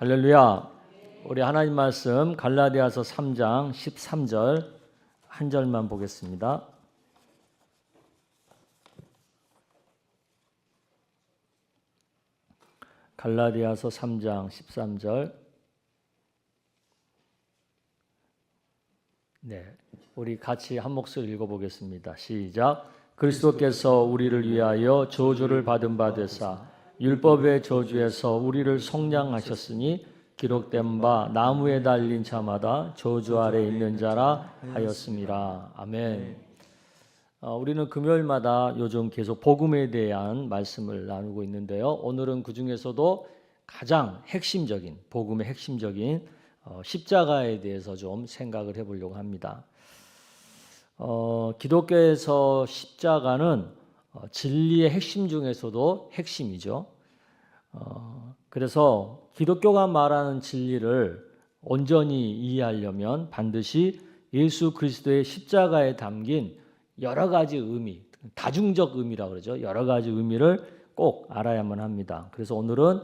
할렐루야. 우리 하나님 말씀 갈라디아서 3장 13절 한 절만 보겠습니다. 갈라디아서 3장 13절. 네, 우리 같이 한 목소리 읽어보겠습니다. 시작. 그리스도께서 우리를 위하여 저주를 받은 바 되사 율법의 저주에서 우리를 속량하셨으니 기록된 바 나무에 달린 자마다 저주 아래 있는 자라 하였습니다. 아멘. 우리는 금요일마다 요즘 계속 복음에 대한 말씀을 나누고 있는데요. 오늘은 그 중에서도 가장 핵심적인, 복음의 핵심적인 십자가에 대해서 좀 생각을 해보려고 합니다. 기독교에서 십자가는 진리의 핵심 중에서도 핵심이죠. 그래서 기독교가 말하는 진리를 온전히 이해하려면 반드시 예수 그리스도의 십자가에 담긴 여러 가지 의미, 다중적 의미라고 그러죠. 여러 가지 의미를 꼭 알아야만 합니다. 그래서 오늘은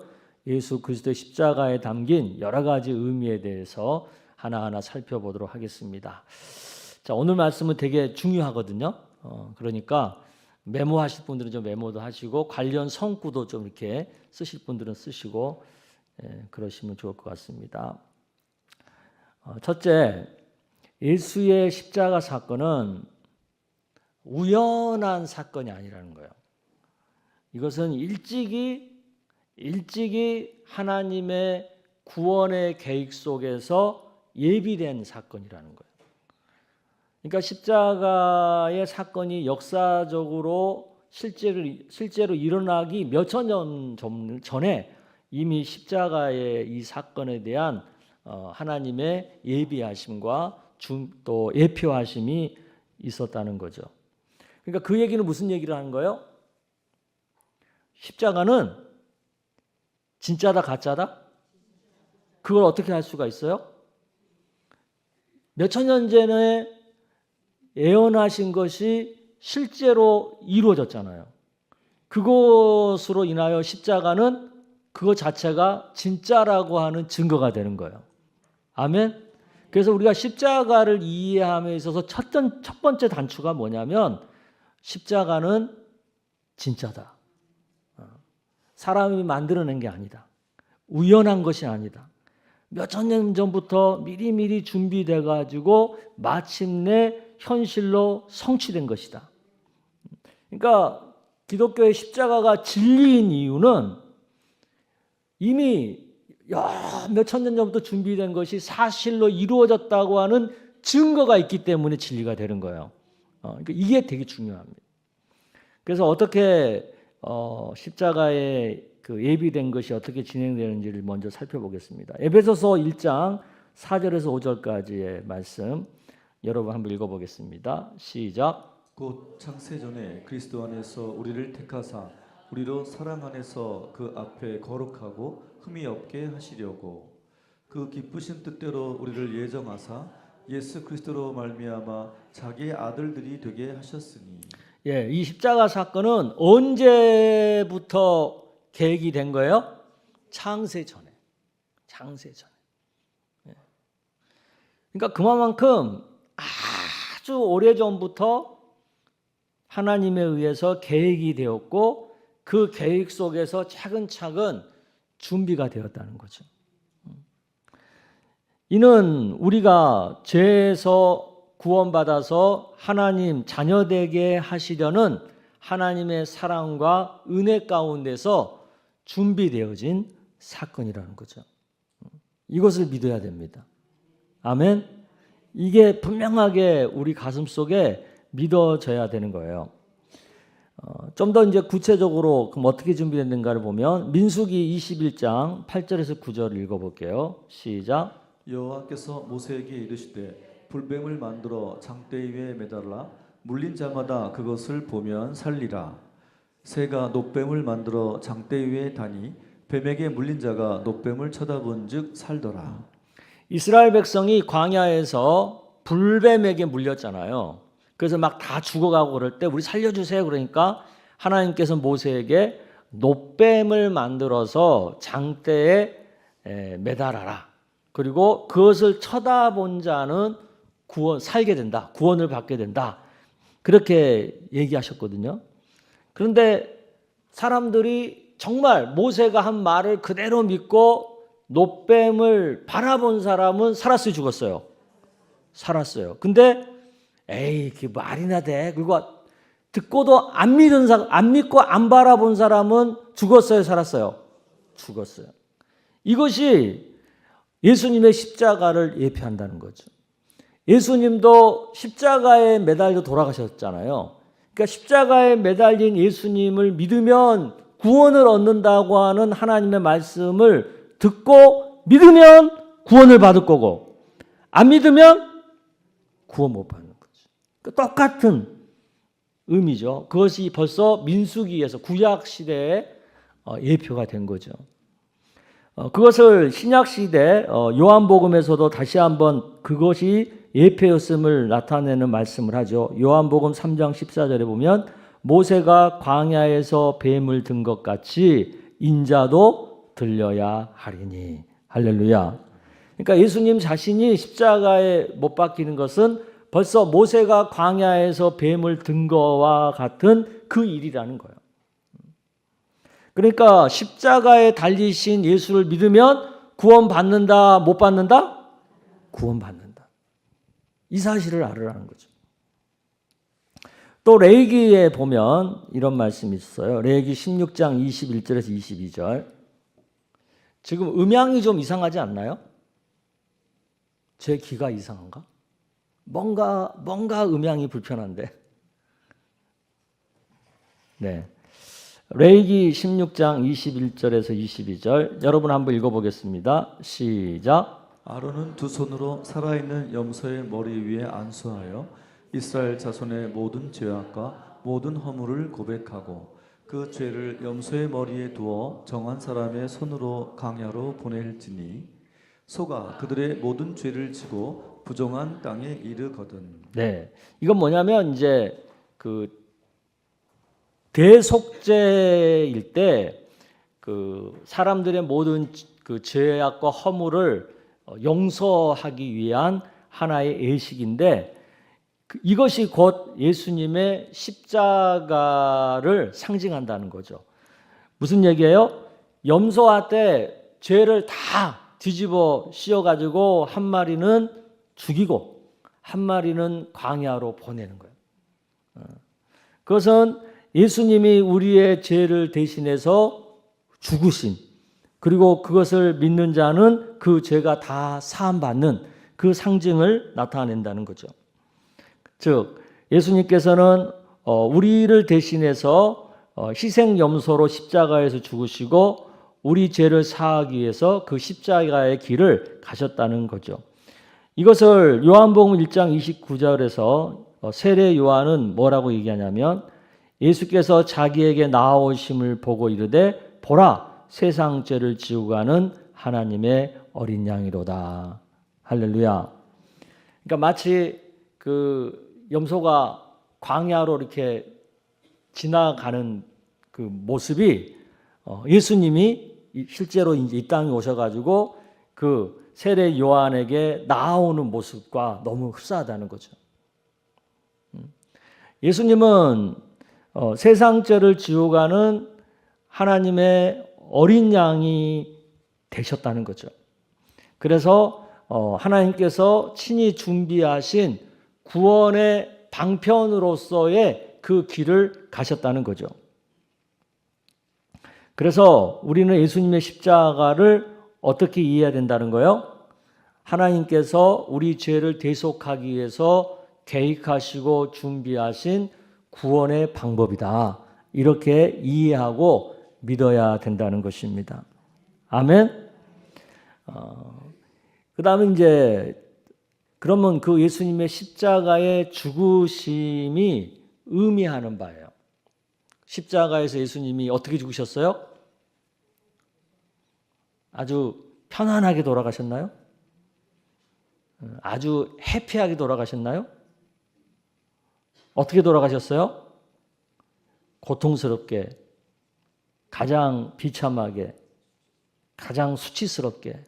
예수 그리스도의 십자가에 담긴 여러 가지 의미에 대해서 하나하나 살펴보도록 하겠습니다. 자, 오늘 말씀은 되게 중요하거든요. 그러니까 메모하실 분들은 좀 메모도 하시고 관련 성구도 좀 이렇게 쓰실 분들은 쓰시고 그러시면 좋을 것 같습니다. 첫째, 예수의 십자가 사건은 우연한 사건이 아니라는 거예요. 이것은 일찍이 하나님의 구원의 계획 속에서 예비된 사건이라는 거예요. 그러니까 십자가의 사건이 역사적으로 실제로 일어나기 몇천 년 전에 이미 십자가의 이 사건에 대한 하나님의 예비하심과 또 예표하심이 있었다는 거죠. 그러니까 그 얘기는 무슨 얘기를 하는 거예요? 십자가는 진짜다 가짜다? 그걸 어떻게 할 수가 있어요? 몇천 년 전에 예언하신 것이 실제로 이루어졌잖아요. 그것으로 인하여 십자가는 그것 자체가 진짜라고 하는 증거가 되는 거예요. 아멘. 그래서 우리가 십자가를 이해함에 있어서 첫 번째 단추가 뭐냐면 십자가는 진짜다. 사람이 만들어낸 게 아니다. 우연한 것이 아니다. 몇천 년 전부터 미리미리 준비돼 가지고 마침내 현실로 성취된 것이다. 그러니까 기독교의 십자가가 진리인 이유는 이미 몇천 년 전부터 준비된 것이 사실로 이루어졌다고 하는 증거가 있기 때문에 진리가 되는 거예요. 그러니까 이게 되게 중요합니다. 그래서 어떻게 십자가에 그 예비된 것이 어떻게 진행되는지를 먼저 살펴보겠습니다. 에베소서 1장 4절에서 5절까지의 말씀 여러분 한번 읽어보겠습니다. 시작. 곧 창세전에 그리스도 안에서 우리를 택하사 우리로 사랑 안에서 그 앞에 거룩하고 흠이 없게 하시려고 그 기쁘신 뜻대로 우리를 예정하사 예수 그리스도로 말미암아 자기의 아들들이 되게 하셨으니. 예, 이 십자가 사건은 언제부터 계획이 된 거예요? 창세 전에. 예. 그러니까 그만큼 아주 오래전부터 하나님에 의해서 계획이 되었고 그 계획 속에서 차근차근 준비가 되었다는 거죠. 이는 우리가 죄에서 구원받아서 하나님 자녀되게 하시려는 하나님의 사랑과 은혜 가운데서 준비되어진 사건이라는 거죠. 이것을 믿어야 됩니다. 아멘. 이게 분명하게 우리 가슴 속에 믿어져야 되는 거예요. 좀 더 이제 구체적으로 그럼 어떻게 준비됐는가를 보면 민수기 21장 8절에서 9절을 읽어볼게요. 시작. 여호와께서 모세에게 이르시되 불뱀을 만들어 장대 위에 매달라 물린 자마다 그것을 보면 살리라. 새가 놋뱀을 만들어 장대 위에 다니 뱀에게 물린 자가 놋뱀을 쳐다본즉 살더라. 이스라엘 백성이 광야에서 불뱀에게 물렸잖아요. 그래서 막 다 죽어가고 그럴 때 우리 살려주세요. 그러니까 하나님께서 모세에게 놋뱀을 만들어서 장대에 매달아라. 그리고 그것을 쳐다본 자는 살게 된다. 구원을 받게 된다. 그렇게 얘기하셨거든요. 그런데 사람들이 정말 모세가 한 말을 그대로 믿고 롯뱀을 바라본 사람은 살았어요, 죽었어요? 살았어요. 근데 에이, 그게 말이나 돼. 그리고 듣고도 안 믿고 안 바라본 사람은 죽었어요, 살았어요? 죽었어요. 이것이 예수님의 십자가를 예표한다는 거죠. 예수님도 십자가에 매달려 돌아가셨잖아요. 그러니까 십자가에 매달린 예수님을 믿으면 구원을 얻는다고 하는 하나님의 말씀을 듣고 믿으면 구원을 받을 거고, 안 믿으면 구원 못 받는 거죠. 그러니까 똑같은 의미죠. 그것이 벌써 민수기에서 구약 시대에 예표가 된 거죠. 그것을 신약 시대 요한복음에서도 다시 한번 그것이 예표였음을 나타내는 말씀을 하죠. 요한복음 3장 14절에 보면 모세가 광야에서 뱀을 든 것 같이 인자도 들려야 하리니. 할렐루야. 그러니까 예수님 자신이 십자가에 못 박히는 것은 벌써 모세가 광야에서 뱀을 든 거와 같은 그 일이라는 거예요. 그러니까 십자가에 달리신 예수를 믿으면 구원받는다, 못 받는다? 구원받는다. 이 사실을 알으라는 거죠. 또 레위기에 보면 이런 말씀이 있어요. 레위기 16장 21절에서 22절. 지금 음향이 좀 이상하지 않나요? 제 귀가 이상한가? 뭔가 음향이 불편한데. 네. 레위기 16장 21절에서 22절 여러분 한번 읽어보겠습니다. 시작. 아론은 두 손으로 살아있는 염소의 머리 위에 안수하여 이스라엘 자손의 모든 죄악과 모든 허물을 고백하고 그 죄를 염소의 머리에 두어 정한 사람의 손으로 광야로 보낼지니 소가 그들의 모든 죄를 지고 부정한 땅에 이르거든. 네, 이건 뭐냐면 이제 그 대속죄일 때 그 사람들의 모든 그 죄악과 허물을 용서하기 위한 하나의 예식인데 이것이 곧 예수님의 십자가를 상징한다는 거죠. 무슨 얘기예요? 염소한테 죄를 다 뒤집어 씌워가지고 한 마리는 죽이고 한 마리는 광야로 보내는 거예요. 그것은 예수님이 우리의 죄를 대신해서 죽으신, 그리고 그것을 믿는 자는 그 죄가 다 사함받는 그 상징을 나타낸다는 거죠. 즉 예수님께서는 우리를 대신해서 희생염소로 십자가에서 죽으시고 우리 죄를 사하기 위해서 그 십자가의 길을 가셨다는 거죠. 이것을 요한복음 1장 29절에서 세례 요한은 뭐라고 얘기하냐면 예수께서 자기에게 나아오심을 보고 이르되 보라 세상 죄를 지우고 가는 하나님의 어린 양이로다. 할렐루야. 그러니까 마치 그 염소가 광야로 이렇게 지나가는 그 모습이 예수님이 실제로 이제 이 땅에 오셔가지고 그 세례 요한에게 나아오는 모습과 너무 흡사하다는 거죠. 예수님은 세상 죄를 지우가는 하나님의 어린 양이 되셨다는 거죠. 그래서 하나님께서 친히 준비하신 구원의 방편으로서의 그 길을 가셨다는 거죠. 그래서 우리는 예수님의 십자가를 어떻게 이해해야 된다는 거예요? 하나님께서 우리 죄를 대속하기 위해서 계획하시고 준비하신 구원의 방법이다. 이렇게 이해하고 믿어야 된다는 것입니다. 아멘. 그 다음에 이제 그러면 그 예수님의 십자가의 죽으심이 의미하는 바예요. 십자가에서 예수님이 어떻게 죽으셨어요? 아주 편안하게 돌아가셨나요? 아주 해피하게 돌아가셨나요? 어떻게 돌아가셨어요? 고통스럽게, 가장 비참하게, 가장 수치스럽게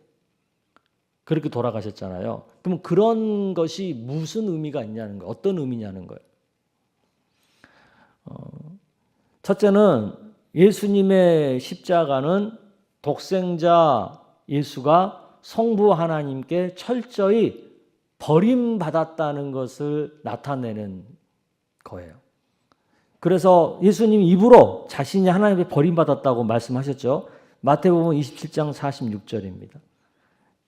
그렇게 돌아가셨잖아요. 그럼 그런 것이 무슨 의미가 있냐는 거예요. 어떤 의미냐는 거예요. 첫째는 예수님의 십자가는 독생자 예수가 성부 하나님께 철저히 버림받았다는 것을 나타내는 거예요. 그래서 예수님 입으로 자신이 하나님께 버림받았다고 말씀하셨죠. 마태복음 27장 46절입니다.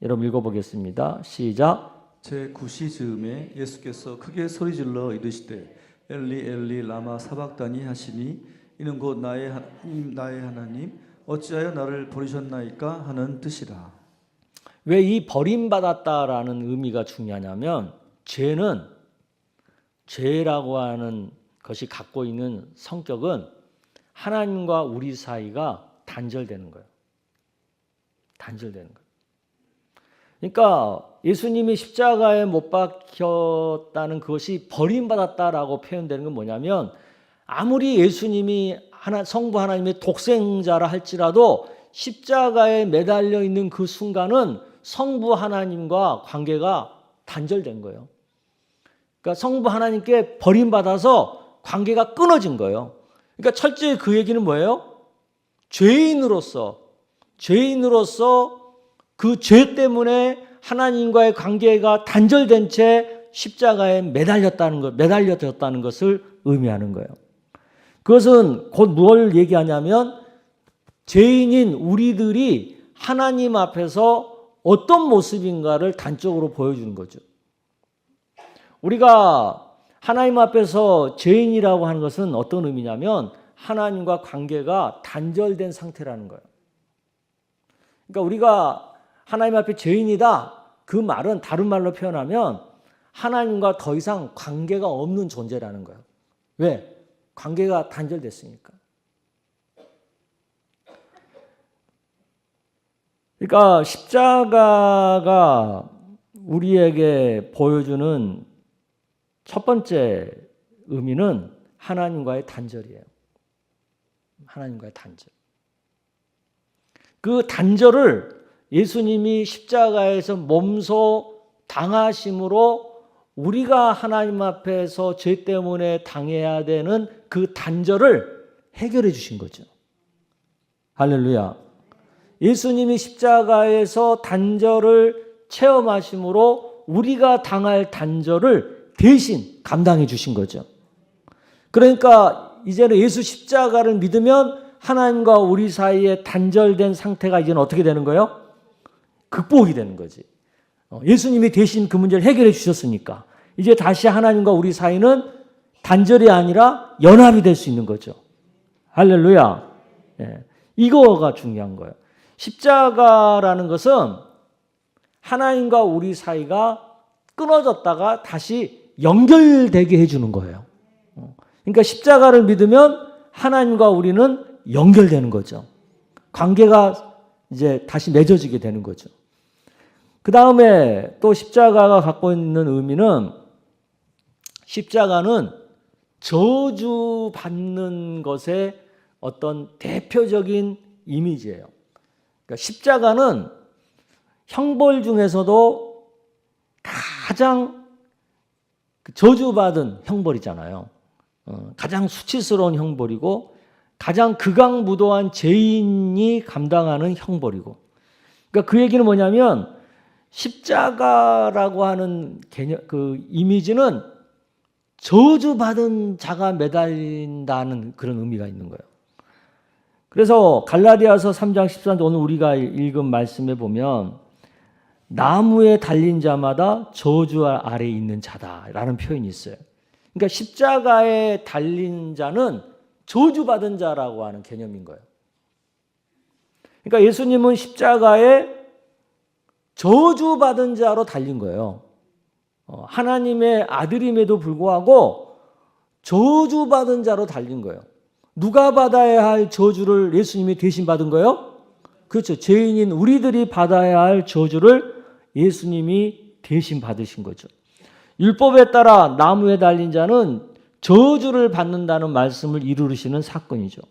여러분 읽어보겠습니다. 시작. 제9시 즈음에 예수께서 크게 소리질러 이르시되 엘리 엘리 라마 사박다니 하시니 이는 곧 나의 하나님 어찌하여 나를 버리셨나이까 하는 뜻이라. 왜 이 버림받았다라는 의미가 중요하냐면 죄라고 하는 것이 갖고 있는 성격은 하나님과 우리 사이가 단절되는 거예요. 단절되는 거예요. 그러니까 예수님이 십자가에 못 박혔다는 그것이 버림받았다라고 표현되는 건 뭐냐면 아무리 예수님이 성부 하나님의 독생자라 할지라도 십자가에 매달려 있는 그 순간은 성부 하나님과 관계가 단절된 거예요. 그러니까 성부 하나님께 버림받아서 관계가 끊어진 거예요. 그러니까 철저히 그 얘기는 뭐예요? 죄인으로서 그 죄 때문에 하나님과의 관계가 단절된 채 십자가에 매달렸다는 것을 의미하는 거예요. 그것은 곧 뭘 얘기하냐면 죄인인 우리들이 하나님 앞에서 어떤 모습인가를 단적으로 보여주는 거죠. 우리가 하나님 앞에서 죄인이라고 하는 것은 어떤 의미냐면 하나님과 관계가 단절된 상태라는 거예요. 그러니까 우리가 하나님 앞에 죄인이다. 그 말은 다른 말로 표현하면 하나님과 더 이상 관계가 없는 존재라는 거예요. 왜? 관계가 단절됐으니까. 그러니까 십자가가 우리에게 보여주는 첫 번째 의미는 하나님과의 단절이에요. 하나님과의 단절. 그 단절을 예수님이 십자가에서 몸소 당하심으로 우리가 하나님 앞에서 죄 때문에 당해야 되는 그 단절을 해결해 주신 거죠. 할렐루야. 예수님이 십자가에서 단절을 체험하심으로 우리가 당할 단절을 대신 감당해 주신 거죠. 그러니까 이제는 예수 십자가를 믿으면 하나님과 우리 사이에 단절된 상태가 이제는 어떻게 되는 거예요? 극복이 되는 거지. 예수님이 대신 그 문제를 해결해 주셨으니까 이제 다시 하나님과 우리 사이는 단절이 아니라 연합이 될 수 있는 거죠. 할렐루야. 예. 이거가 중요한 거예요. 십자가라는 것은 하나님과 우리 사이가 끊어졌다가 다시 연결되게 해주는 거예요. 그러니까 십자가를 믿으면 하나님과 우리는 연결되는 거죠. 관계가 이제 다시 맺어지게 되는 거죠. 그 다음에 또 십자가가 갖고 있는 의미는 십자가는 저주받는 것의 어떤 대표적인 이미지예요. 그러니까 십자가는 형벌 중에서도 가장 저주받은 형벌이잖아요. 가장 수치스러운 형벌이고 가장 극악무도한 죄인이 감당하는 형벌이고. 그러니까 그 얘기는 뭐냐면 십자가라고 하는 개념, 그 이미지는 저주받은 자가 매달린다는 그런 의미가 있는 거예요. 그래서 갈라디아서 3장 14절 오늘 우리가 읽은 말씀에 보면 나무에 달린 자마다 저주 아래에 있는 자다라는 표현이 있어요. 그러니까 십자가에 달린 자는 저주받은 자라고 하는 개념인 거예요. 그러니까 예수님은 십자가에 저주받은 자로 달린 거예요. 하나님의 아들임에도 불구하고 저주받은 자로 달린 거예요. 누가 받아야 할 저주를 예수님이 대신 받은 거예요? 그렇죠. 죄인인 우리들이 받아야 할 저주를 예수님이 대신 받으신 거죠. 율법에 따라 나무에 달린 자는 저주를 받는다는 말씀을 이루시는 사건이죠.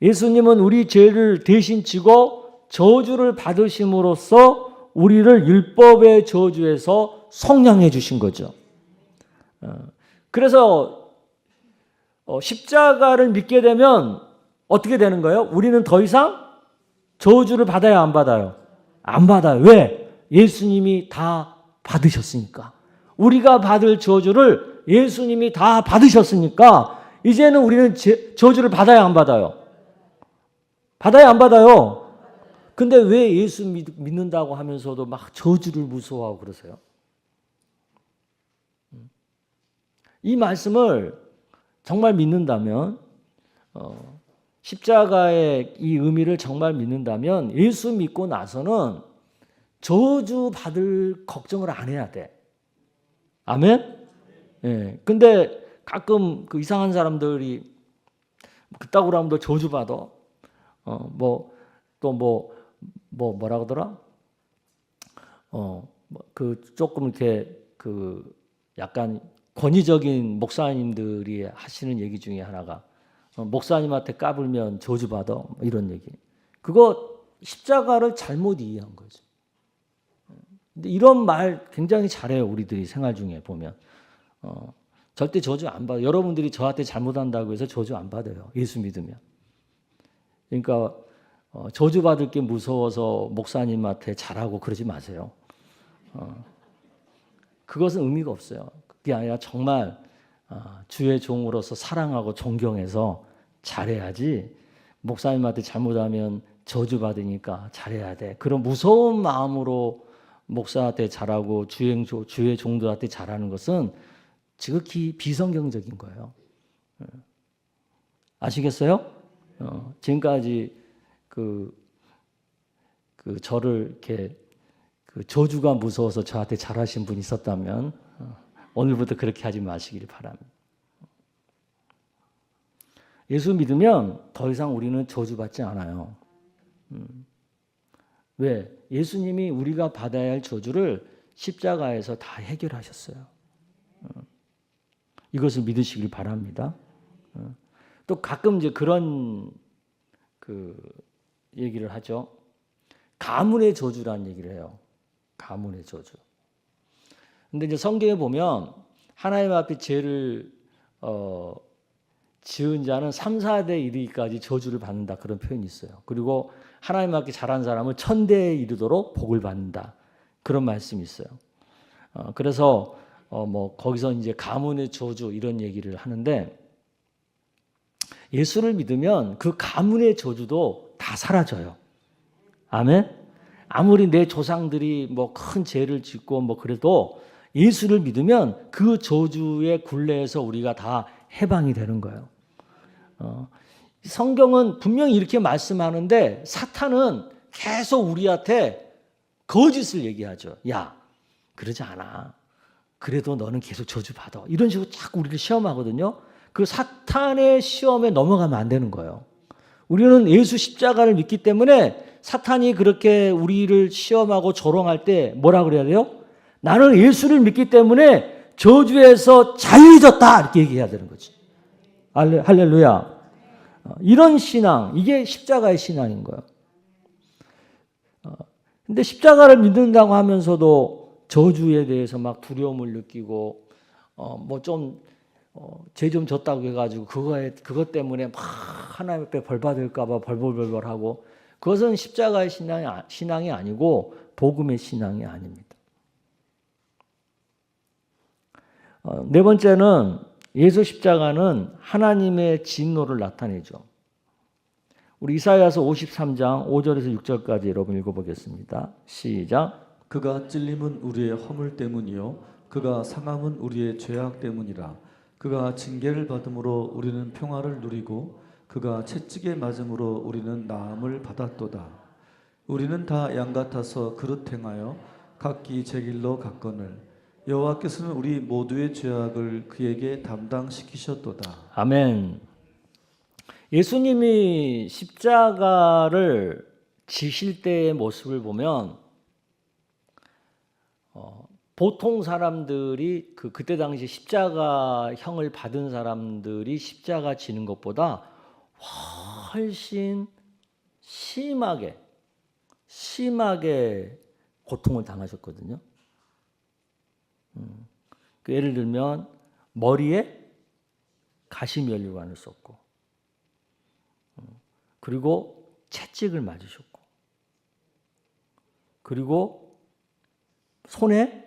예수님은 우리 죄를 대신 지고 저주를 받으심으로써 우리를 율법의 저주에서 속량해 주신 거죠. 그래서 십자가를 믿게 되면 어떻게 되는 거예요? 우리는 더 이상 저주를 받아야 안 받아요? 안 받아요. 왜? 예수님이 다 받으셨으니까. 우리가 받을 저주를 예수님이 다 받으셨으니까 이제는 우리는 저주를 받아야 안 받아요? 받아야 안 받아요? 근데 왜 예수 믿는다고 하면서도 막 저주를 무서워하고 그러세요? 이 말씀을 정말 믿는다면 십자가의 이 의미를 정말 믿는다면 예수 믿고 나서는 저주 받을 걱정을 안 해야 돼. 아멘? 예. 근데 가끔 그 이상한 사람들이 그따구로 하면 너 저주 받아. 뭐라 그러더라? 그 조금 이렇게 그 약간 권위적인 목사님들이 하시는 얘기 중에 하나가 목사님한테 까불면 저주 받아. 이런 얘기. 그거 십자가를 잘못 이해한 거죠. 근데 이런 말 굉장히 잘해요. 우리들이 생활 중에 보면. 절대 저주 안 받아요. 여러분들이 저한테 잘못한다고 해서 저주 안 받아요. 예수 믿으면. 그러니까 저주 받을 게 무서워서 목사님한테 잘하고 그러지 마세요. 그것은 의미가 없어요. 그게 아니라 정말 주의 종으로서 사랑하고 존경해서 잘해야지 목사님한테 잘못하면 저주 받으니까 잘해야 돼. 그런 무서운 마음으로 목사한테 잘하고 주의 종들한테 잘하는 것은 지극히 비성경적인 거예요. 아시겠어요? 지금까지 저를 이렇게 저주가 무서워서 저한테 잘하신 분이 있었다면 오늘부터 그렇게 하지 마시기를 바랍니다. 예수 믿으면 더 이상 우리는 저주받지 않아요. 왜? 예수님이 우리가 받아야 할 저주를 십자가에서 다 해결하셨어요. 이것을 믿으시길 바랍니다. 또 가끔 이제 그런 얘기를 하죠. 가문의 저주라는 얘기를 해요. 가문의 저주. 근데 이제 성경에 보면 하나님 앞에 죄를 지은 자는 3, 4대 이르기까지 저주를 받는다 그런 표현이 있어요. 그리고 하나님 앞에 잘한 사람은 천대에 이르도록 복을 받는다 그런 말씀이 있어요. 그래서 거기서 이제 가문의 저주 이런 얘기를 하는데 예수를 믿으면 그 가문의 저주도 다 사라져요. 아멘. 아무리 내 조상들이 큰 죄를 짓고 그래도 예수를 믿으면 그 저주의 굴레에서 우리가 다 해방이 되는 거예요. 성경은 분명히 이렇게 말씀하는데 사탄은 계속 우리한테 거짓을 얘기하죠. 야, 그러지 않아. 그래도 너는 계속 저주받아. 이런 식으로 자꾸 우리를 시험하거든요. 그 사탄의 시험에 넘어가면 안 되는 거예요. 우리는 예수 십자가를 믿기 때문에 사탄이 그렇게 우리를 시험하고 조롱할 때 뭐라 그래야 돼요? 나는 예수를 믿기 때문에 저주에서 자유해졌다 이렇게 얘기해야 되는 거지. 할렐루야. 이런 신앙, 이게 십자가의 신앙인 거예요. 근데 십자가를 믿는다고 하면서도 저주에 대해서 막 두려움을 느끼고 죄 좀 졌다고 해가지고 그것 때문에 막 하나님 앞에 벌 받을까봐 벌벌벌벌하고 그것은 십자가의 신앙이 아니고 복음의 신앙이 아닙니다. 네 번째는 예수 십자가는 하나님의 진노를 나타내죠. 우리 이사야서 53장 5절에서 6절까지 여러분 읽어보겠습니다. 시작. 그가 찔림은 우리의 허물 때문이요 그가 상함은 우리의 죄악 때문이라. 그가 징계를 받음으로 우리는 평화를 누리고 그가 채찍에 맞음으로 우리는 나음을 받았도다. 우리는 다 양 같아서 그릇 행하여 각기 제 길로 갔거늘 여호와께서는 우리 모두의 죄악을 그에게 담당시키셨도다. 아멘. 예수님이 십자가를 지실 때의 모습을 보면 보통 사람들이 그때 당시 십자가형을 받은 사람들이 십자가 지는 것보다 훨씬 심하게 심하게 고통을 당하셨거든요. 그 예를 들면 머리에 가시면류관을 썼고, 그리고 채찍을 맞으셨고, 그리고 손에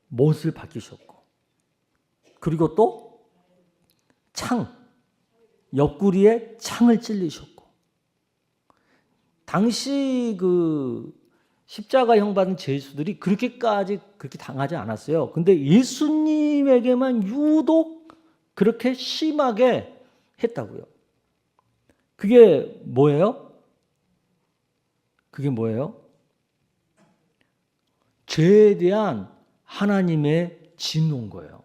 못을 박히셨고, 그리고 또 옆구리에 창을 찔리셨고. 당시 그 십자가형 받은 죄수들이 그렇게 당하지 않았어요. 근데 예수님에게만 유독 그렇게 심하게 했다고요. 그게 뭐예요? 죄에 대한 하나님의 진노인 거예요.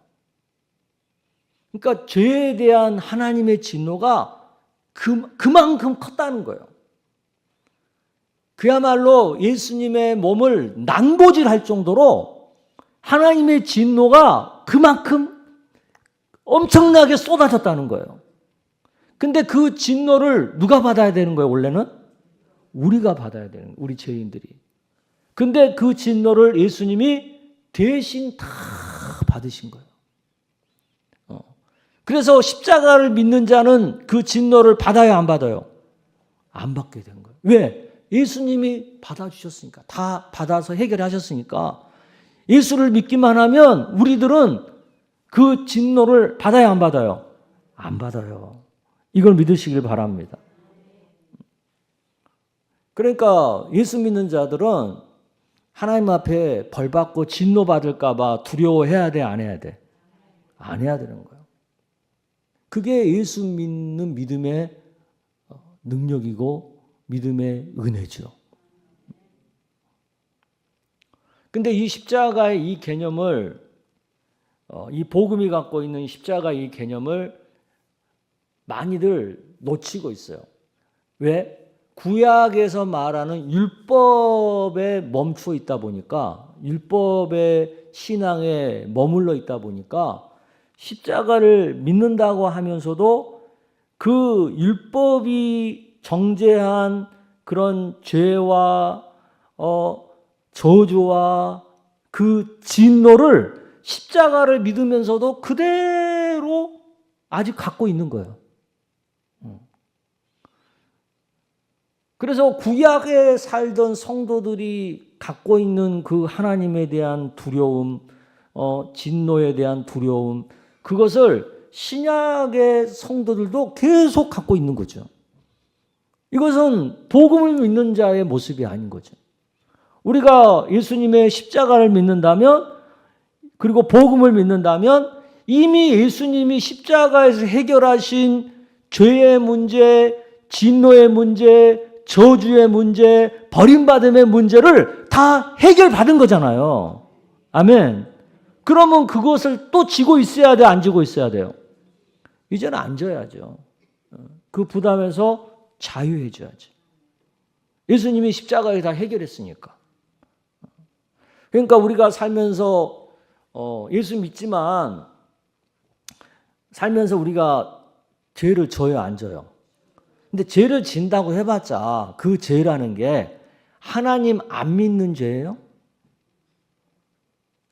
그러니까 죄에 대한 하나님의 진노가 그만큼 컸다는 거예요. 그야말로 예수님의 몸을 난도질할 정도로 하나님의 진노가 그만큼 엄청나게 쏟아졌다는 거예요. 근데 그 진노를 누가 받아야 되는 거예요, 원래는? 우리가 받아야 되는 거예요, 우리 죄인들이. 근데 그 진노를 예수님이 대신 다 받으신 거예요. 그래서 십자가를 믿는 자는 그 진노를 받아요, 안 받아요? 안 받게 된 거예요. 왜? 예수님이 받아주셨으니까. 다 받아서 해결하셨으니까. 예수를 믿기만 하면 우리들은 그 진노를 받아요, 안 받아요? 안 받아요. 이걸 믿으시길 바랍니다. 그러니까 예수 믿는 자들은 하나님 앞에 벌 받고 진노 받을까 봐 두려워해야 돼, 안 해야 돼? 안 해야 되는 거예요. 그게 예수 믿는 믿음의 능력이고 믿음의 은혜죠. 근데 이 십자가의 이 개념을, 이 복음이 갖고 있는 십자가 이 개념을 많이들 놓치고 있어요. 왜? 구약에서 말하는 율법에 멈추어 있다 보니까, 율법의 신앙에 머물러 있다 보니까 십자가를 믿는다고 하면서도 그 율법이 정죄한 그런 죄와 저주와 그 진노를 십자가를 믿으면서도 그대로 아직 갖고 있는 거예요. 그래서 구약에 살던 성도들이 갖고 있는 그 하나님에 대한 두려움, 진노에 대한 두려움, 그것을 신약의 성도들도 계속 갖고 있는 거죠. 이것은 복음을 믿는 자의 모습이 아닌 거죠. 우리가 예수님의 십자가를 믿는다면, 그리고 복음을 믿는다면 이미 예수님이 십자가에서 해결하신 죄의 문제, 진노의 문제, 저주의 문제, 버림받음의 문제를 다 해결받은 거잖아요. 아멘. 그러면 그것을 또 지고 있어야 돼, 안 지고 있어야 돼요? 이제는 안 져야죠. 그 부담에서 자유해져야지. 예수님이 십자가에 다 해결했으니까. 그러니까 우리가 살면서 예수 믿지만 살면서 우리가 죄를 져요, 안 져요? 근데 죄를 진다고 해봤자 그 죄라는 게 하나님 안 믿는 죄예요?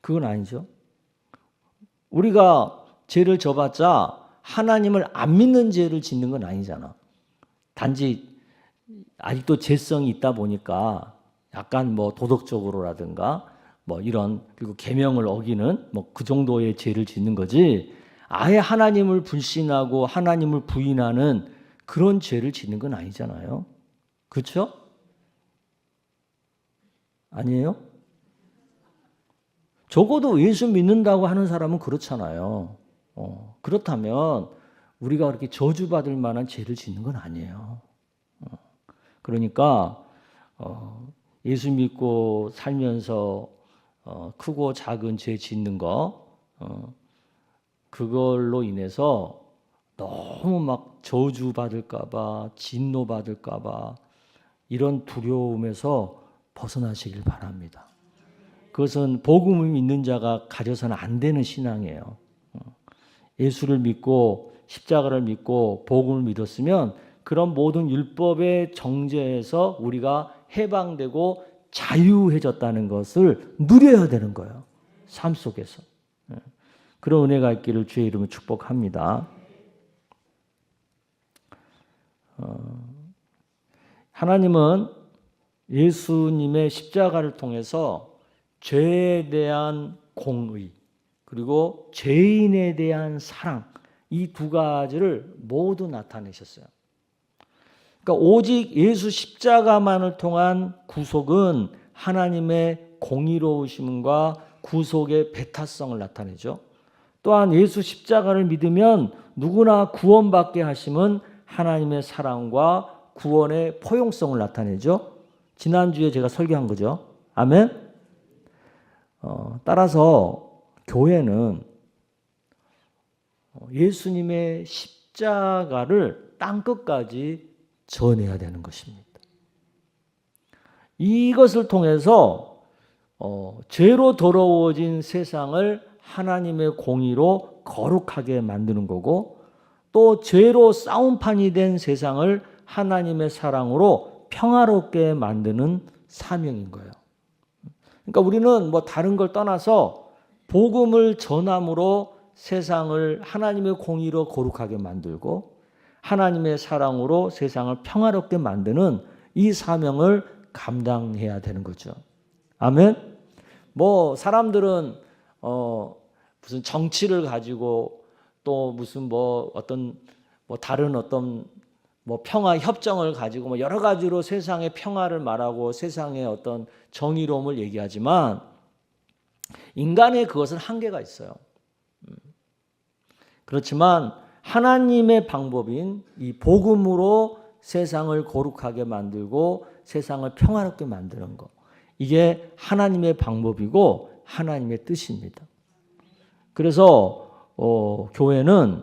그건 아니죠. 우리가 죄를 져봤자 하나님을 안 믿는 죄를 짓는 건 아니잖아. 단지 아직도 죄성이 있다 보니까 약간 뭐 도덕적으로라든가 뭐 이런, 그리고 계명을 어기는 뭐 그 정도의 죄를 짓는 거지, 아예 하나님을 불신하고 하나님을 부인하는 그런 죄를 짓는 건 아니잖아요. 그렇죠? 아니에요? 적어도 예수 믿는다고 하는 사람은 그렇잖아요. 그렇다면 우리가 그렇게 저주받을 만한 죄를 짓는 건 아니에요. 그러니까 예수 믿고 살면서 크고 작은 죄 짓는 거, 그걸로 인해서 너무 막 저주받을까 봐, 진노받을까 봐 이런 두려움에서 벗어나시길 바랍니다. 그것은 복음을 믿는 자가 가져서는 안 되는 신앙이에요. 예수를 믿고 십자가를 믿고 복음을 믿었으면 그런 모든 율법의 정죄에서 우리가 해방되고 자유해졌다는 것을 누려야 되는 거예요. 삶 속에서. 그런 은혜가 있기를 주의 이름으로 축복합니다. 하나님은 예수님의 십자가를 통해서 죄에 대한 공의 그리고 죄인에 대한 사랑 이 두 가지를 모두 나타내셨어요. 그러니까 오직 예수 십자가만을 통한 구속은 하나님의 공의로우심과 구속의 배타성을 나타내죠. 또한 예수 십자가를 믿으면 누구나 구원받게 하심은 하나님의 사랑과 구원의 포용성을 나타내죠. 지난주에 제가 설교한 거죠. 아멘. 따라서 교회는 예수님의 십자가를 땅끝까지 전해야 되는 것입니다. 이것을 통해서 죄로 더러워진 세상을 하나님의 공의로 거룩하게 만드는 거고 또 죄로 싸움판이 된 세상을 하나님의 사랑으로 평화롭게 만드는 사명인 거예요. 그러니까 우리는 뭐 다른 걸 떠나서 복음을 전함으로 세상을 하나님의 공의로 거룩하게 만들고 하나님의 사랑으로 세상을 평화롭게 만드는 이 사명을 감당해야 되는 거죠. 아멘. 뭐 사람들은 무슨 정치를 가지고 또 무슨 뭐 어떤 뭐 다른 어떤 뭐 평화 협정을 가지고 뭐 여러 가지로 세상의 평화를 말하고 세상의 어떤 정의로움을 얘기하지만 인간의 그것은 한계가 있어요. 그렇지만 하나님의 방법인 이 복음으로 세상을 거룩하게 만들고 세상을 평화롭게 만드는 것. 이게 하나님의 방법이고 하나님의 뜻입니다. 그래서 교회는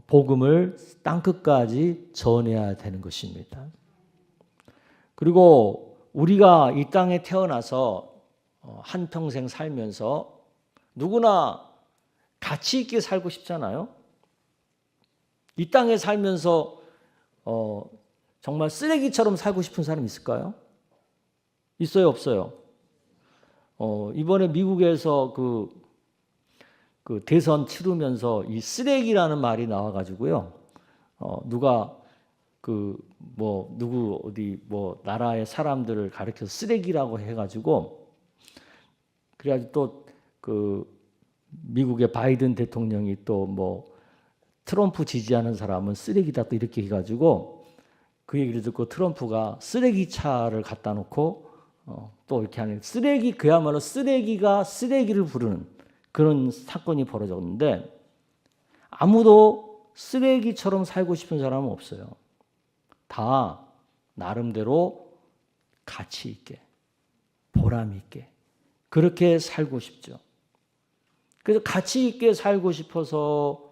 복음을 땅끝까지 전해야 되는 것입니다. 그리고 우리가 이 땅에 태어나서 한평생 살면서 누구나 가치 있게 살고 싶잖아요. 이 땅에 살면서 정말 쓰레기처럼 살고 싶은 사람 있을까요? 있어요, 없어요? 이번에 미국에서 그 대선 치르면서 이 쓰레기라는 말이 나와가지고요. 누가 누구 어디 뭐 나라의 사람들을 가리켜서 쓰레기라고 해가지고 그래가지고 또 미국의 바이든 대통령이 또 뭐 트럼프 지지하는 사람은 쓰레기다 또 이렇게 해가지고 그 얘기를 듣고 트럼프가 쓰레기차를 갖다 놓고 또 이렇게 하는 쓰레기 그야말로 쓰레기가 쓰레기를 부르는 그런 사건이 벌어졌는데 아무도 쓰레기처럼 살고 싶은 사람은 없어요. 다 나름대로 가치 있게 보람 있게 그렇게 살고 싶죠. 그래서 가치 있게 살고 싶어서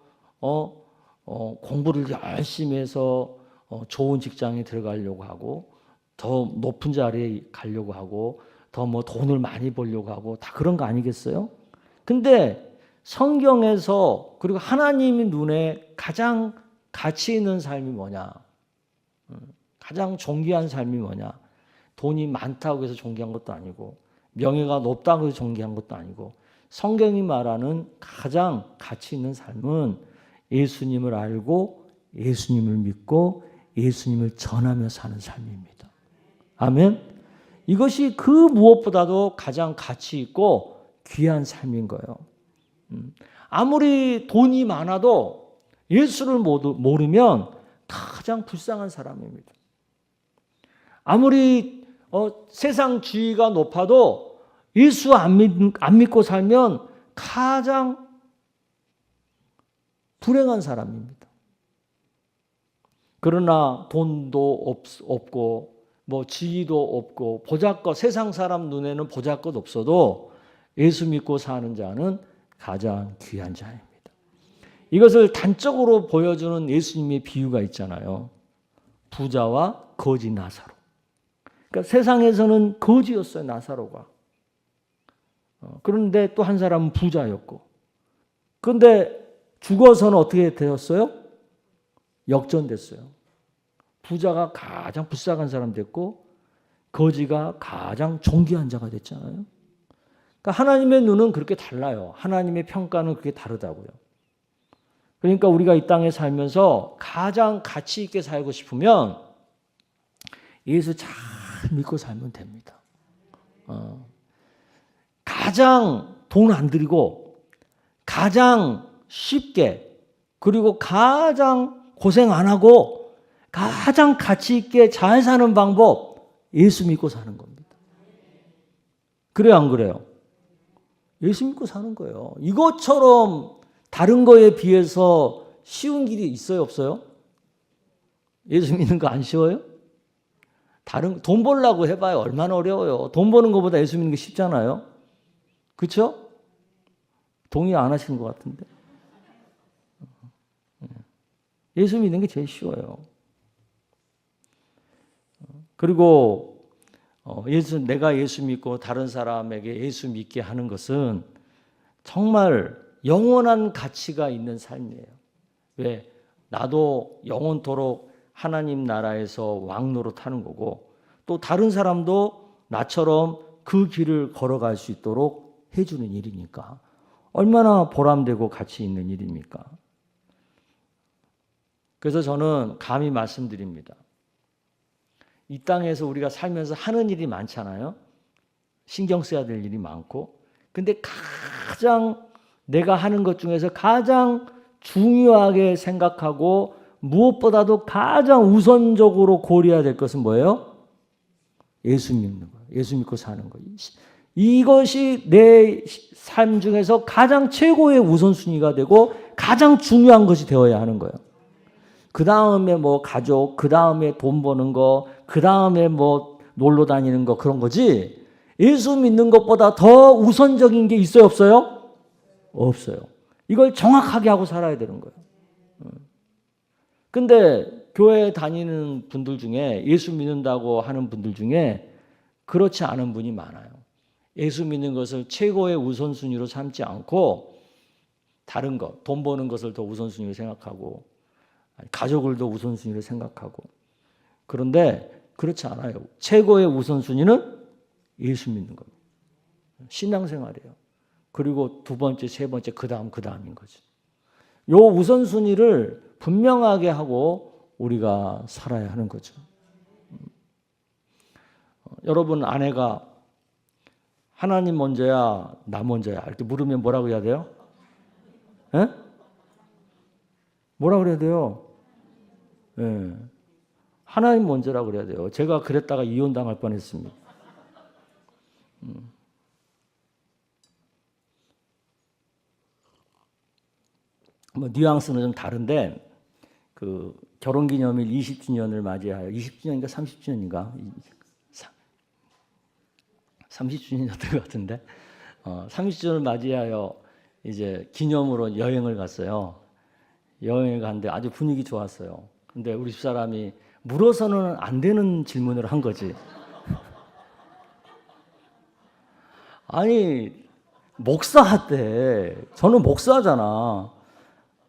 공부를 열심히 해서 좋은 직장에 들어가려고 하고 더 높은 자리에 가려고 하고 더 뭐 돈을 많이 벌려고 하고 다 그런 거 아니겠어요? 근데 성경에서 그리고 하나님의 눈에 가장 가치 있는 삶이 뭐냐? 가장 존귀한 삶이 뭐냐? 돈이 많다고 해서 존귀한 것도 아니고 명예가 높다고 해서 존귀한 것도 아니고 성경이 말하는 가장 가치 있는 삶은 예수님을 알고 예수님을 믿고 예수님을 전하며 사는 삶입니다. 아멘. 이것이 그 무엇보다도 가장 가치 있고 귀한 삶인 거예요. 아무리 돈이 많아도 예수를 모르면 가장 불쌍한 사람입니다. 아무리 세상 지위가 높아도 예수 안 믿고 살면 가장 불행한 사람입니다. 그러나 돈도 없고 뭐 지위도 없고 세상 사람 눈에는 보잘것 없어도 예수 믿고 사는 자는 가장 귀한 자입니다. 이것을 단적으로 보여주는 예수님의 비유가 있잖아요. 부자와 거지 나사로. 그러니까 세상에서는 거지였어요, 나사로가. 그런데 또 한 사람은 부자였고. 그런데 죽어서는 어떻게 되었어요? 역전됐어요. 부자가 가장 불쌍한 사람 됐고 거지가 가장 존귀한 자가 됐잖아요. 그러니까 하나님의 눈은 그렇게 달라요. 하나님의 평가는 그렇게 다르다고요. 그러니까 우리가 이 땅에 살면서 가장 가치 있게 살고 싶으면 예수 잘 믿고 살면 됩니다. 가장 돈 안 들이고 가장 쉽게 그리고 가장 고생 안 하고 가장 가치 있게 잘 사는 방법 예수 믿고 사는 겁니다. 그래요 안 그래요? 예수 믿고 사는 거예요. 이것처럼 다른 거에 비해서 쉬운 길이 있어요 없어요? 예수 믿는 거 안 쉬워요? 돈 벌려고 해봐요. 얼마나 어려워요. 돈 버는 것보다 예수 믿는 게 쉽잖아요. 그렇죠? 동의 안 하시는 것 같은데. 예수 믿는 게 제일 쉬워요. 그리고 내가 예수 믿고 다른 사람에게 예수 믿게 하는 것은 정말 영원한 가치가 있는 삶이에요. 왜? 나도 영원토록 하나님 나라에서 왕노릇 하는 거고 또 다른 사람도 나처럼 그 길을 걸어갈 수 있도록 해주는 일이니까 얼마나 보람되고 가치 있는 일입니까? 그래서 저는 감히 말씀드립니다. 이 땅에서 우리가 살면서 하는 일이 많잖아요. 신경 써야 될 일이 많고 근데 가장 내가 하는 것 중에서 가장 중요하게 생각하고 무엇보다도 가장 우선적으로 고려해야 될 것은 뭐예요? 예수 믿는 거예요. 예수 믿고 사는 거예요. 이것이 내 삶 중에서 가장 최고의 우선순위가 되고 가장 중요한 것이 되어야 하는 거예요. 그 다음에 뭐 가족, 그 다음에 돈 버는 거, 그 다음에 뭐 놀러 다니는 거 그런 거지 예수 믿는 것보다 더 우선적인 게 있어요 없어요? 없어요. 이걸 정확하게 하고 살아야 되는 거예요. 근데 교회 다니는 분들 중에 예수 믿는다고 하는 분들 중에 그렇지 않은 분이 많아요. 예수 믿는 것을 최고의 우선순위로 삼지 않고 다른 것, 돈 버는 것을 더 우선순위로 생각하고 가족을 더 우선순위로 생각하고 그런데 그렇지 않아요. 최고의 우선순위는 예수 믿는 겁니다. 신앙생활이에요. 그리고 두 번째, 세 번째, 그 다음인 거죠. 요 우선순위를 분명하게 하고 우리가 살아야 하는 거죠. 여러분 아내가 하나님 먼저야, 나 먼저야 이렇게 물으면 뭐라고 해야 돼요? 에? 뭐라고 그래야 돼요? 예. 하나님 먼저라고 그래야 돼요. 제가 그랬다가 이혼당할 뻔했습니다. 뭐 뉘앙스는 좀 다른데 그 결혼기념일 20주년을 맞이하여 20주년인가 30주년인가 30주년이었던 것 같은데 30주년을 맞이하여 이제 기념으로 여행을 갔어요. 여행을 갔는데 아주 분위기 좋았어요. 근데 우리 집사람이 물어서는 안 되는 질문을 한 거지. 아니 목사한테 저는 목사잖아.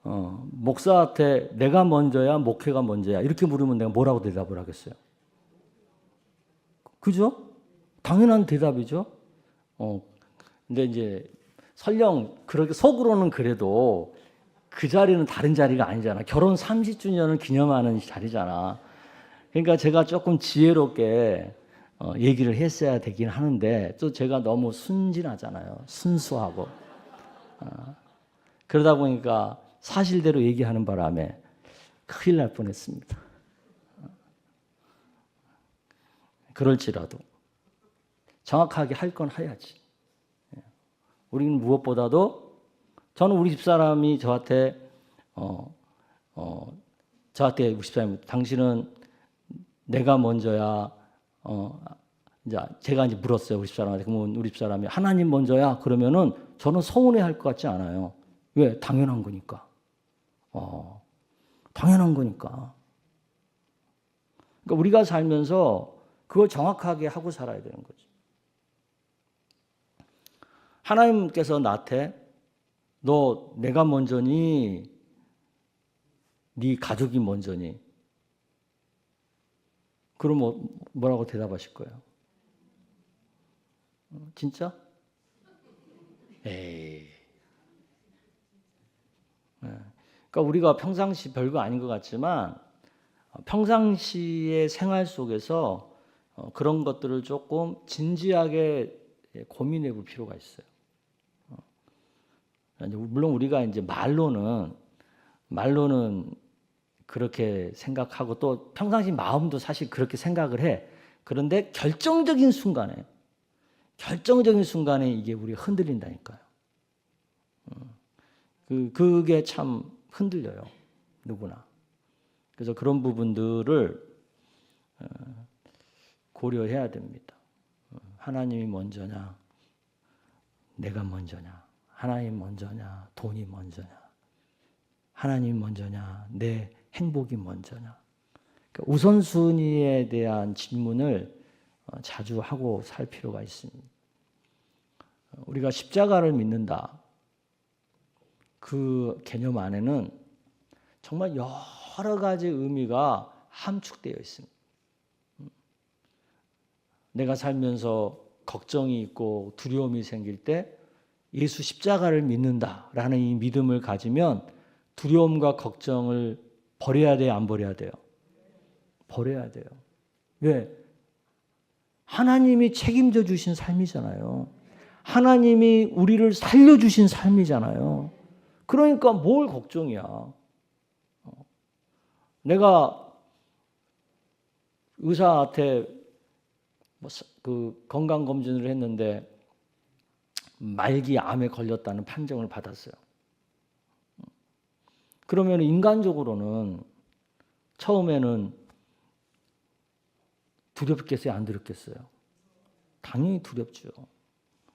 목사한테 내가 먼저야 목회가 먼저야 이렇게 물으면 내가 뭐라고 대답을 하겠어요? 그죠? 당연한 대답이죠. 근데 이제 설령 그렇게 속으로는 그래도 그 자리는 다른 자리가 아니잖아. 결혼 30주년을 기념하는 자리잖아. 그러니까 제가 조금 지혜롭게 얘기를 했어야 되긴 하는데 또 제가 너무 순진하잖아요. 순수하고. 그러다 보니까 사실대로 얘기하는 바람에 큰일 날 뻔했습니다. 그럴지라도 정확하게 할 건 해야지. 우리는 무엇보다도 저는 우리 집사람이 저한테 우리 집사람이 당신은 내가 먼저야. 이제 제가 이제 물었어요 우리 집사람한테. 그러면 우리 집사람이 하나님 먼저야. 그러면은 저는 서운해할 것 같지 않아요. 왜? 당연한 거니까. 당연한 거니까. 그러니까 우리가 살면서 그걸 정확하게 하고 살아야 되는 거죠. 하나님께서 나한테 너 내가 먼저니 네 가족이 먼저니 그럼 뭐라고 대답하실 거예요? 진짜? 에이. 그러니까 우리가 평상시 별거 아닌 것 같지만 평상시의 생활 속에서 그런 것들을 조금 진지하게 고민해 볼 필요가 있어요. 물론 우리가 이제 말로는 그렇게 생각하고 또 평상시 마음도 사실 그렇게 생각을 해. 그런데 결정적인 순간에 이게 우리가 흔들린다니까요. 그게 참 흔들려요. 누구나. 그래서 그런 부분들을 고려해야 됩니다. 하나님이 먼저냐, 내가 먼저냐, 하나님 먼저냐, 돈이 먼저냐, 하나님 먼저냐, 내 행복이 먼저냐. 그러니까 우선순위에 대한 질문을 자주 하고 살 필요가 있습니다. 우리가 십자가를 믿는다. 그 개념 안에는 정말 여러 가지 의미가 함축되어 있습니다. 내가 살면서 걱정이 있고 두려움이 생길 때 예수 십자가를 믿는다라는 이 믿음을 가지면 두려움과 걱정을 버려야 돼요, 안 버려야 돼요? 버려야 돼요. 왜? 하나님이 책임져 주신 삶이잖아요. 하나님이 우리를 살려주신 삶이잖아요. 그러니까 뭘 걱정이야. 내가 의사한테 그 건강검진을 했는데 말기 암에 걸렸다는 판정을 받았어요. 그러면 인간적으로는 처음에는 두렵겠어요? 안 두렵겠어요? 당연히 두렵죠.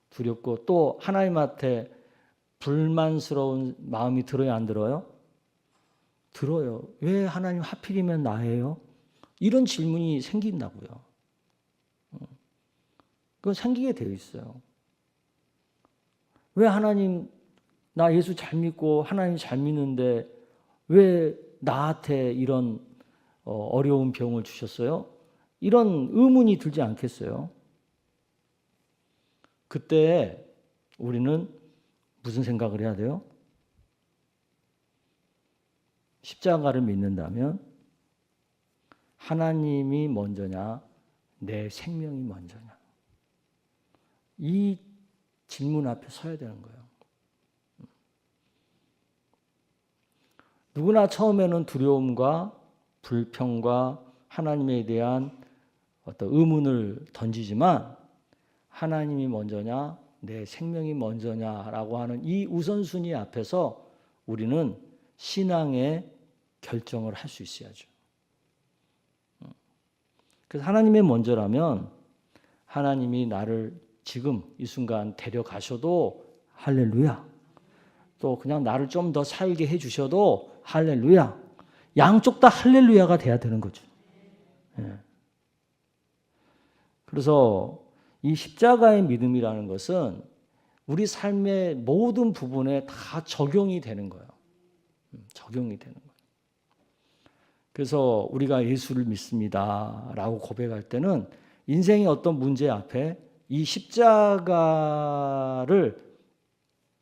두렵고 또 하나님한테 불만스러운 마음이 들어요? 안 들어요? 들어요. 왜 하나님 하필이면 나예요? 이런 질문이 생긴다고요. 그건 생기게 되어 있어요. 왜 하나님 나 예수 잘 믿고 하나님 잘 믿는데 왜 나한테 이런 어려운 병을 주셨어요? 이런 의문이 들지 않겠어요? 그때 우리는 무슨 생각을 해야 돼요? 십자가를 믿는다면 하나님이 먼저냐, 내 생명이 먼저냐. 이 질문 앞에 서야 되는 거예요. 누구나 처음에는 두려움과 불평과 하나님에 대한 어떤 의문을 던지지만 하나님이 먼저냐, 내 생명이 먼저냐라고 하는 이 우선순위 앞에서 우리는 신앙의 결정을 할 수 있어야죠. 그래서 하나님의 먼저라면 하나님이 나를 지금 이 순간 데려가셔도 할렐루야. 또 그냥 나를 좀 더 살게 해주셔도 할렐루야. 양쪽 다 할렐루야가 돼야 되는 거죠. 예. 그래서 이 십자가의 믿음이라는 것은 우리 삶의 모든 부분에 다 적용이 되는 거예요. 적용이 되는 거예요. 그래서 우리가 예수를 믿습니다라고 고백할 때는 인생의 어떤 문제 앞에 이 십자가를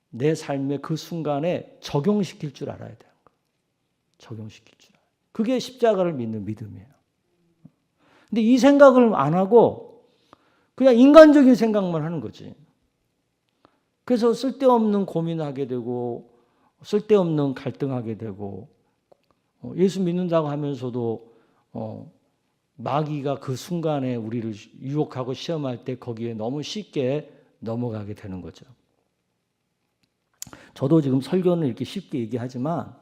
내 삶의 그 순간에 적용시킬 줄 알아야 돼요. 적용시킬 줄 알아요. 그게 십자가를 믿는 믿음이에요. 근데 이 생각을 안 하고 그냥 인간적인 생각만 하는 거지. 그래서 쓸데없는 고민하게 되고 쓸데없는 갈등하게 되고 예수 믿는다고 하면서도 마귀가 그 순간에 우리를 유혹하고 시험할 때 거기에 너무 쉽게 넘어가게 되는 거죠. 저도 지금 설교는 이렇게 쉽게 얘기하지만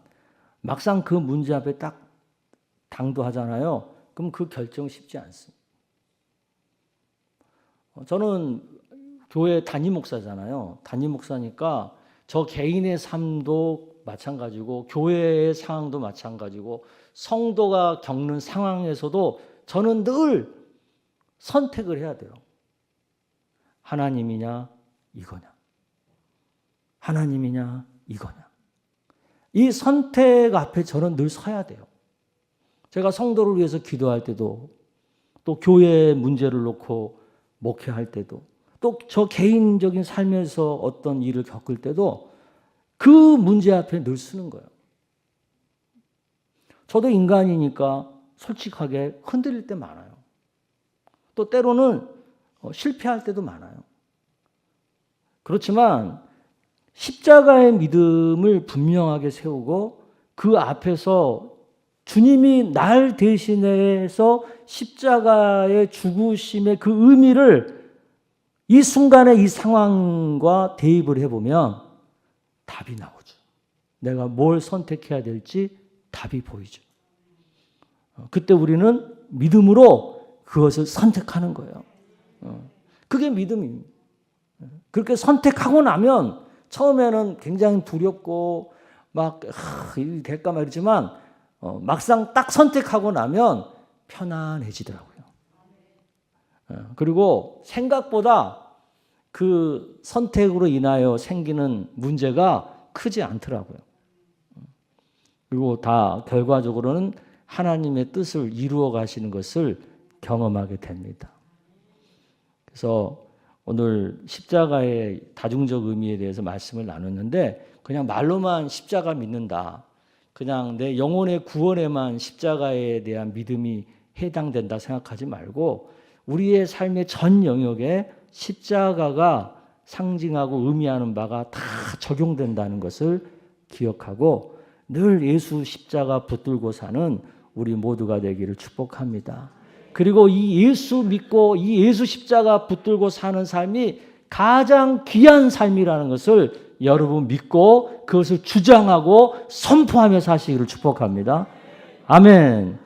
막상 그 문제 앞에 딱 당도하잖아요. 그럼 그 결정 쉽지 않습니다. 저는 교회 담임 목사잖아요. 담임 목사니까 저 개인의 삶도 마찬가지고 교회의 상황도 마찬가지고 성도가 겪는 상황에서도 저는 늘 선택을 해야 돼요. 하나님이냐 이거냐. 하나님이냐 이거냐. 이 선택 앞에 저는 늘 서야 돼요. 제가 성도를 위해서 기도할 때도 또 교회의 문제를 놓고 목회할 때도 또 저 개인적인 삶에서 어떤 일을 겪을 때도 그 문제 앞에 늘 쓰는 거예요. 저도 인간이니까 솔직하게 흔들릴 때 많아요. 또 때로는 실패할 때도 많아요. 그렇지만 십자가의 믿음을 분명하게 세우고 그 앞에서 주님이 날 대신해서 십자가의 죽으심의 그 의미를 이 순간에 이 상황과 대입을 해보면 답이 나오죠. 내가 뭘 선택해야 될지 답이 보이죠. 그때 우리는 믿음으로 그것을 선택하는 거예요. 그게 믿음입니다. 그렇게 선택하고 나면 처음에는 굉장히 두렵고 막 이게 될까 말이지만 막상 딱 선택하고 나면 편안해지더라고요. 그리고 생각보다 그 선택으로 인하여 생기는 문제가 크지 않더라고요. 그리고 다 결과적으로는 하나님의 뜻을 이루어 가시는 것을 경험하게 됩니다. 그래서 오늘 십자가의 다중적 의미에 대해서 말씀을 나눴는데 그냥 말로만 십자가 믿는다. 그냥 내 영혼의 구원에만 십자가에 대한 믿음이 해당된다 생각하지 말고 우리의 삶의 전 영역에 십자가가 상징하고 의미하는 바가 다 적용된다는 것을 기억하고 늘 예수 십자가 붙들고 사는 우리 모두가 되기를 축복합니다. 그리고 이 예수 믿고 이 예수 십자가 붙들고 사는 삶이 가장 귀한 삶이라는 것을 여러분 믿고 그것을 주장하고 선포하며 사시기를 축복합니다. 아멘.